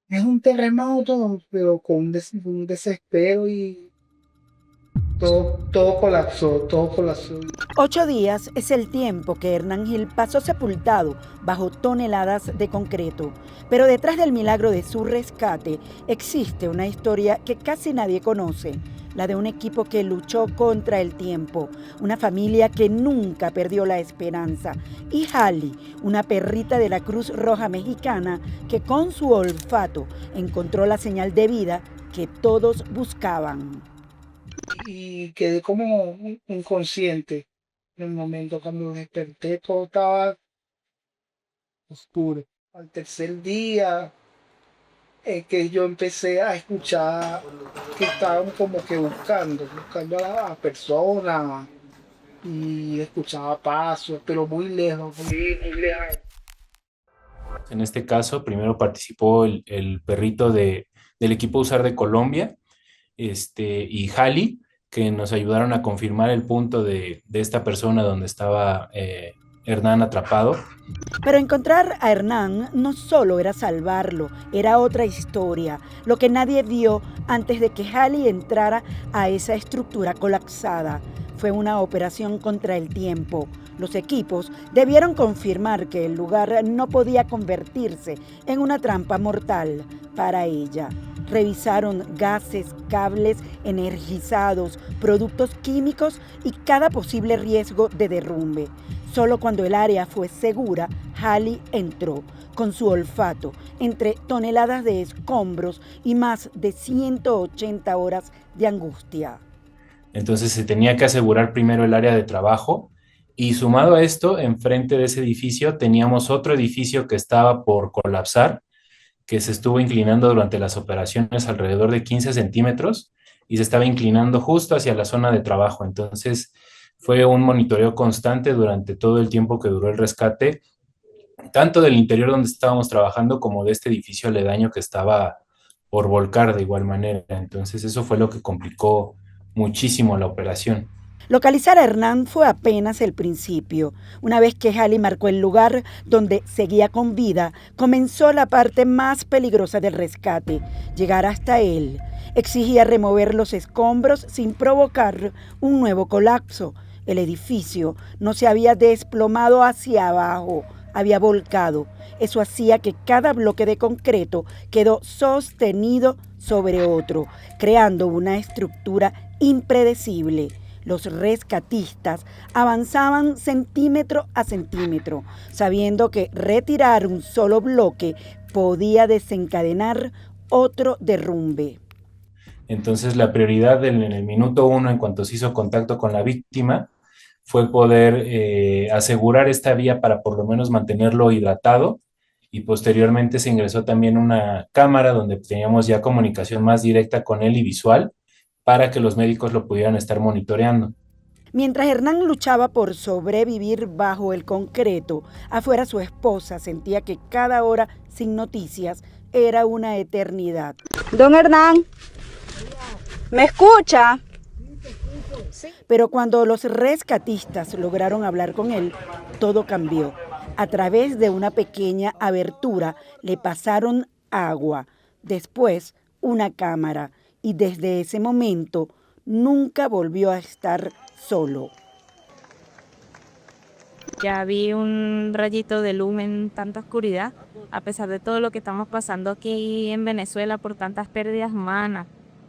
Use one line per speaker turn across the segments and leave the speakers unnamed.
Es un terremoto, pero con un desespero y todo colapsó.
8 días es el tiempo que Hernán Gil pasó sepultado bajo toneladas de concreto, pero detrás del milagro de su rescate existe una historia que casi nadie conoce, la de un equipo que luchó contra el tiempo, una familia que nunca perdió la esperanza, y Hali, una perrita de la Cruz Roja Mexicana que con su olfato encontró la señal de vida que todos buscaban.
Y quedé como inconsciente en el momento cuando desperté, todo estaba oscuro. Al tercer día es que yo empecé a escuchar que estaban como que buscando a la persona y escuchaba pasos, pero muy lejos, muy lejos.
En este caso, primero participó el perrito del equipo USAR de Colombia, y Jali, que nos ayudaron a confirmar el punto de esta persona donde estaba Hernán atrapado.
Pero encontrar a Hernán no solo era salvarlo, era otra historia, lo que nadie vio antes de que Halley entrara a esa estructura colapsada. Fue una operación contra el tiempo. Los equipos debieron confirmar que el lugar no podía convertirse en una trampa mortal para ella. Revisaron gases, cables energizados, productos químicos y cada posible riesgo de derrumbe. Solo cuando el área fue segura, Halley entró con su olfato entre toneladas de escombros y más de 180 horas de angustia.
Entonces se tenía que asegurar primero el área de trabajo y sumado a esto, enfrente de ese edificio teníamos otro edificio que estaba por colapsar, que se estuvo inclinando durante las operaciones alrededor de 15 centímetros y se estaba inclinando justo hacia la zona de trabajo. Entonces fue un monitoreo constante durante todo el tiempo que duró el rescate, tanto del interior donde estábamos trabajando como de este edificio aledaño que estaba por volcar de igual manera. Entonces eso fue lo que complicó muchísimo la operación.
Localizar a Hernán fue apenas el principio. Una vez que Halley marcó el lugar donde seguía con vida, comenzó la parte más peligrosa del rescate, llegar hasta él. Exigía remover los escombros sin provocar un nuevo colapso. El edificio no se había desplomado hacia abajo, había volcado. Eso hacía que cada bloque de concreto quedó sostenido sobre otro, creando una estructura impredecible. Los rescatistas avanzaban centímetro a centímetro, sabiendo que retirar un solo bloque podía desencadenar otro derrumbe.
Entonces la prioridad en el minuto uno, en cuanto se hizo contacto con la víctima, fue poder asegurar esta vía para por lo menos mantenerlo hidratado, y posteriormente se ingresó también una cámara donde teníamos ya comunicación más directa con él y visual para que los médicos lo pudieran estar monitoreando.
Mientras Hernán luchaba por sobrevivir bajo el concreto, afuera su esposa sentía que cada hora sin noticias era una eternidad.
Don Hernán, ¿me escucha?
Pero cuando los rescatistas lograron hablar con él, todo cambió. A través de una pequeña abertura le pasaron agua, después una cámara, y desde ese momento nunca volvió a estar solo.
Ya vi un rayito de luz en tanta oscuridad, a pesar de todo lo que estamos pasando aquí en Venezuela por tantas pérdidas humanas.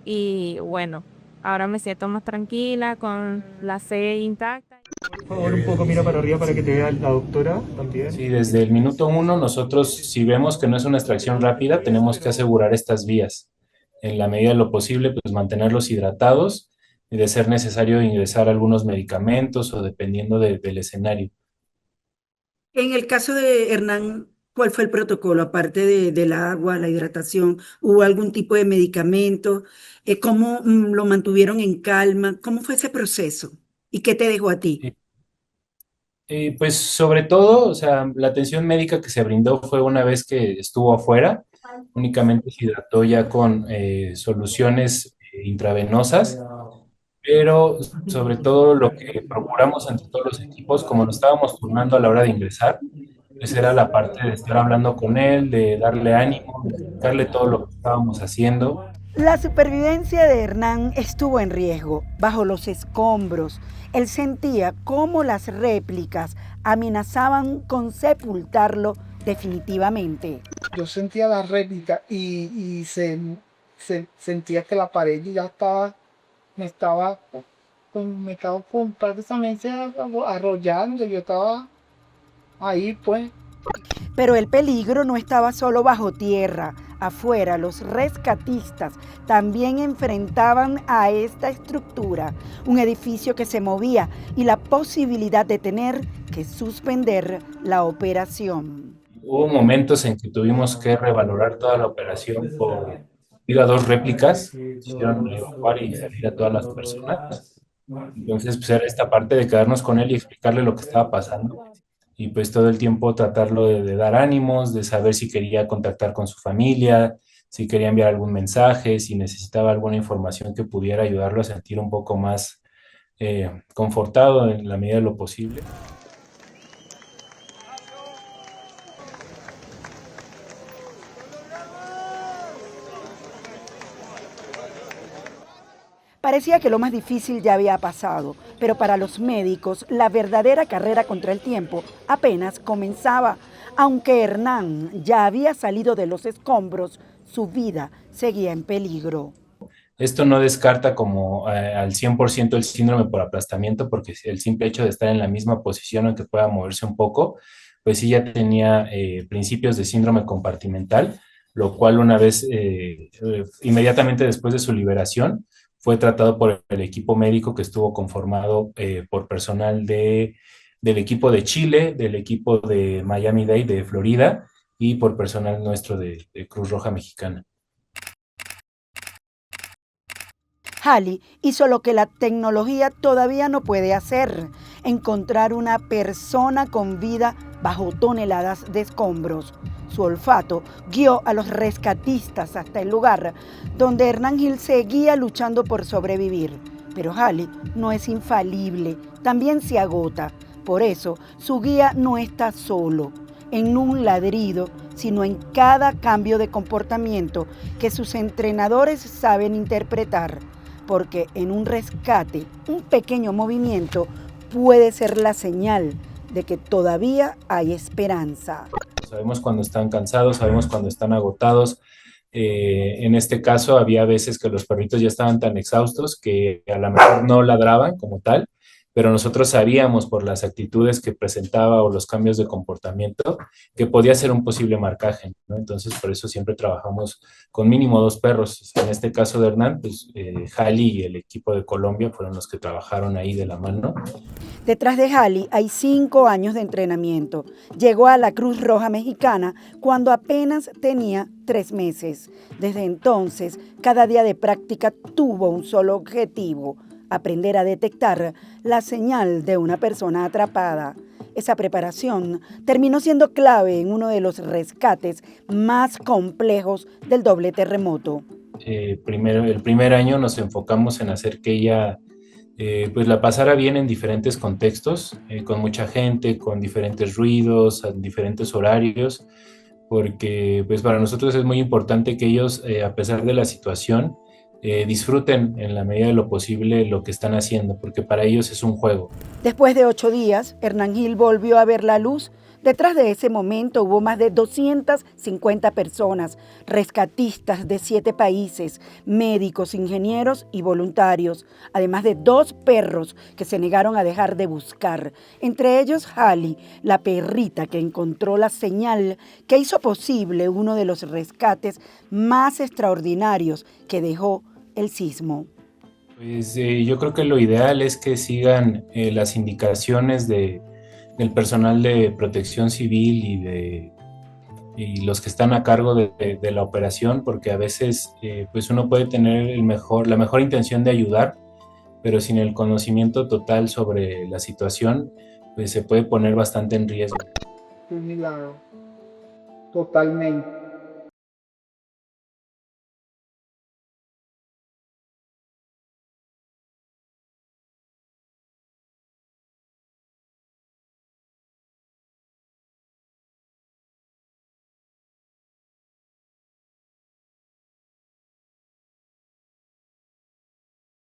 Y bueno, ahora me siento más tranquila, con la sede intacta.
Por favor, un poco mira para arriba para que te vea la doctora también.
Sí, desde el minuto uno nosotros, si vemos que no es una extracción rápida, tenemos que asegurar estas vías. En la medida de lo posible, pues mantenerlos hidratados y de ser necesario ingresar algunos medicamentos o dependiendo del escenario.
En el caso de Hernán, ¿cuál fue el protocolo? Aparte del agua, la hidratación, ¿hubo algún tipo de medicamento? ¿Cómo lo mantuvieron en calma? ¿Cómo fue ese proceso? ¿Y qué te dejó a ti?
Pues sobre todo, o sea, la atención médica que se brindó fue una vez que estuvo afuera, únicamente se hidrató ya con soluciones intravenosas, pero sobre todo lo que procuramos entre todos los equipos, como nos estábamos turnando a la hora de ingresar, Esa era la parte de estar hablando con él, de darle ánimo, de explicarle todo lo que estábamos haciendo.
La supervivencia de Hernán estuvo en riesgo, bajo los escombros. Él sentía cómo las réplicas amenazaban con sepultarlo definitivamente.
Yo sentía la réplica y sentía que la pared ya estaba, me estaba, me estaba prácticamente arrollando. Yo estaba ahí, pues.
Pero el peligro no estaba solo bajo tierra. Afuera, los rescatistas también enfrentaban a esta estructura, un edificio que se movía y la posibilidad de tener que suspender la operación.
Hubo momentos en que tuvimos que revalorar toda la operación por ir a 2 réplicas, hicieron evacuar y salir a todas las personas. Entonces, pues era esta parte de quedarnos con él y explicarle lo que estaba pasando. Y pues todo el tiempo tratarlo de dar ánimos, de saber si quería contactar con su familia, si quería enviar algún mensaje, si necesitaba alguna información que pudiera ayudarlo a sentir un poco más confortado en la medida de lo posible.
Parecía que lo más difícil ya había pasado, pero para los médicos la verdadera carrera contra el tiempo apenas comenzaba. Aunque Hernán ya había salido de los escombros, su vida seguía en peligro.
Esto no descarta como al 100% el síndrome por aplastamiento, porque el simple hecho de estar en la misma posición, aunque pueda moverse un poco, pues sí ya tenía principios de síndrome compartimental, lo cual una vez, inmediatamente después de su liberación, fue tratado por el equipo médico que estuvo conformado por personal del equipo de Chile, del equipo de Miami-Dade de Florida y por personal nuestro de Cruz Roja Mexicana.
Halley hizo lo que la tecnología todavía no puede hacer: encontrar una persona con vida bajo toneladas de escombros. Su olfato guió a los rescatistas hasta el lugar donde Hernán Gil seguía luchando por sobrevivir. Pero Halley no es infalible, también se agota. Por eso, su guía no está solo en un ladrido, sino en cada cambio de comportamiento que sus entrenadores saben interpretar. Porque en un rescate, un pequeño movimiento puede ser la señal de que todavía hay esperanza.
Sabemos cuando están cansados, sabemos cuando están agotados. En este caso había veces que los perritos ya estaban tan exhaustos que a lo mejor no ladraban como tal, pero nosotros sabíamos por las actitudes que presentaba o los cambios de comportamiento que podía ser un posible marcaje, ¿no? Entonces, por eso siempre trabajamos con mínimo 2 perros. En este caso de Hernán, pues Halley y el equipo de Colombia fueron los que trabajaron ahí de la mano.
Detrás de Halley hay 5 años de entrenamiento. Llegó a la Cruz Roja Mexicana cuando apenas tenía 3 meses. Desde entonces, cada día de práctica tuvo un solo objetivo: aprender a detectar la señal de una persona atrapada. Esa preparación terminó siendo clave en uno de los rescates más complejos del doble terremoto.
El primer año nos enfocamos en hacer que ella pues la pasara bien en diferentes contextos, con mucha gente, con diferentes ruidos, en diferentes horarios, porque pues para nosotros es muy importante que ellos, a pesar de la situación, disfruten en la medida de lo posible lo que están haciendo, porque para ellos es un juego.
Después de 8 días, Hernán Gil volvió a ver la luz. Detrás de ese momento hubo más de 250 personas, rescatistas de 7 países, médicos, ingenieros y voluntarios, además de 2 perros que se negaron a dejar de buscar. Entre ellos Halley, la perrita que encontró la señal que hizo posible uno de los rescates más extraordinarios que dejó el sismo.
Pues yo creo que lo ideal es que sigan las indicaciones del personal de protección civil y los que están a cargo de la operación, porque a veces pues uno puede tener la mejor intención de ayudar, pero sin el conocimiento total sobre la situación, pues se puede poner bastante en riesgo.
Un milagro, totalmente.